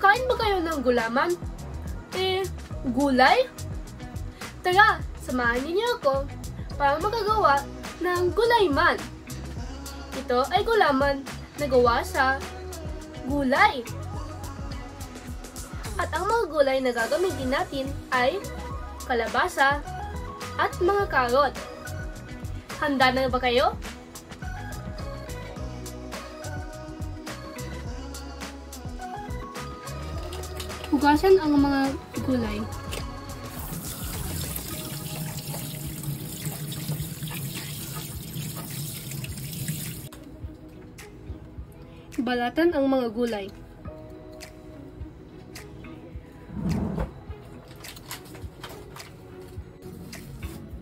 Kumakain ba kayo ng gulaman? Gulay? Tara, samahan niyo ako para makagawa ng gulayman. Ito ay gulaman na gawa sa gulay. At ang mga gulay na gagamitin natin ay kalabasa at mga karot. Handa na ba kayo? Hugasan ang mga gulay. Balatan ang mga gulay.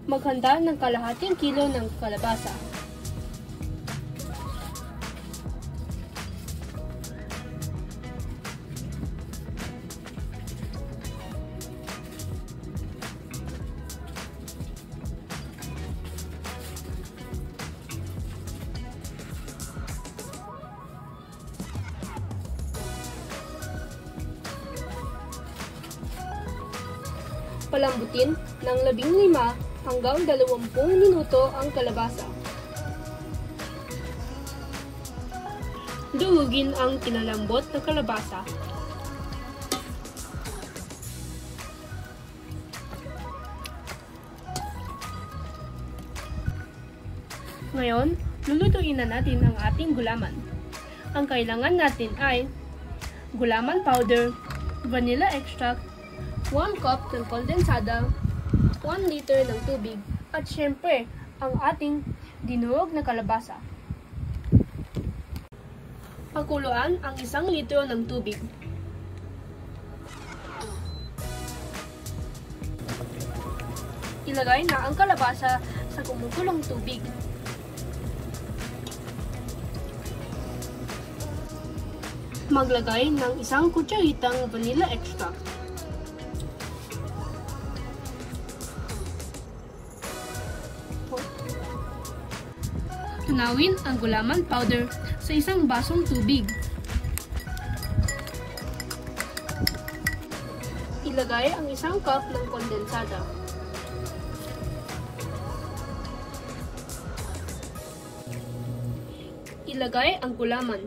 Maghanda ng kalahating kilo ng kalabasa. Palambutin ng 15 hanggang 20 minuto ang kalabasa. Durugin ang kinalambot na kalabasa. Ngayon, lulutuin na natin ang ating gulaman. Ang kailangan natin ay gulaman powder, vanilla extract, 1 cup ng kondensada, 1 liter ng tubig, at syempre, ang ating dinurog na kalabasa. Pakuluan ang 1 litro ng tubig. Ilagay na ang kalabasa sa kumukulong tubig. Maglagay ng 1 kutsaritang vanilla extract. Tunawin ang gulaman powder sa 1 basong tubig. Ilagay ang 1 cup ng kondensada. Ilagay ang gulaman.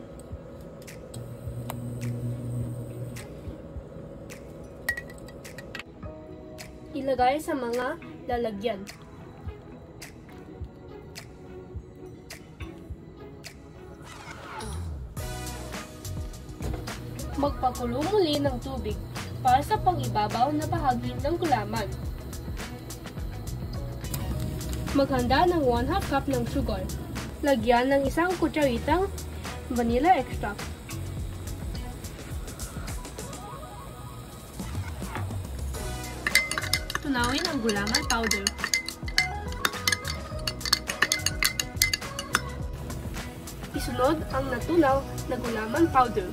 Ilagay sa mga lalagyan. Magpakulo muli ng tubig para sa pangibabaw na bahagi ng gulaman. Maghanda ng 1/2 cup ng sugar. Lagyan ng 1 kutsaritang vanilla extract. Tunawin ang gulaman powder. Isunod ang natunaw na gulaman powder.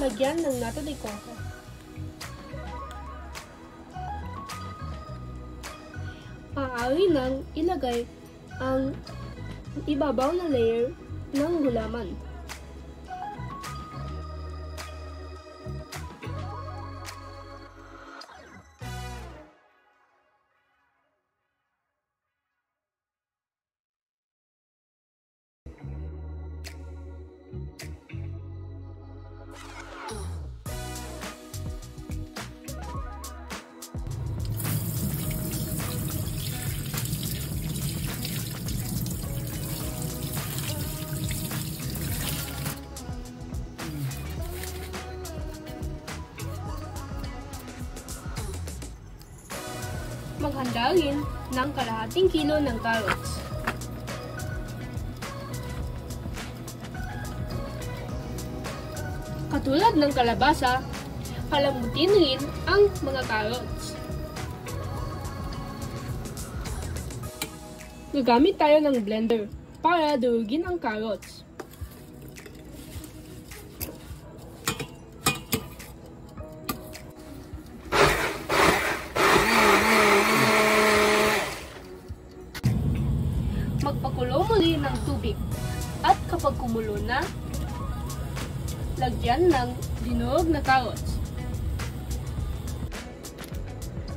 Lagyan ng nata de coco. Maaari nang ilagay ang ibabaw na layer ng gulaman. Maghanda rin ng kalahating kilo ng carrots. Katulad ng kalabasa, palambutin rin ang mga carrots. Gagamit tayo ng blender para durugin ang carrots. Magpakulo muli kapag kumulo na, lagyan ng dinuog na carrots.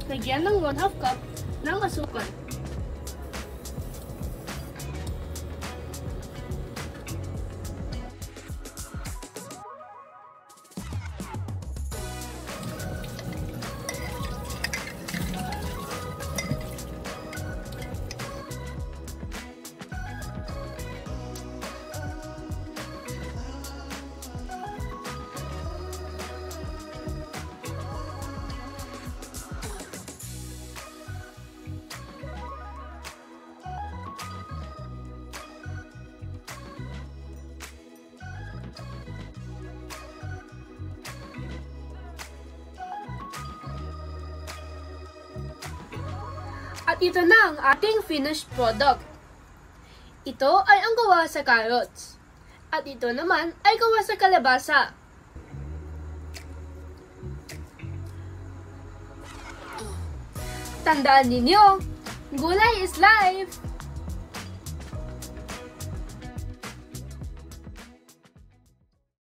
Lagyan ng 1/2 cup ng asukal. At ito na ang ating finished product. Ito ay ang gawa sa carrots. At ito naman ay gawa sa kalabasa. Tandaan ninyo, gulay is life!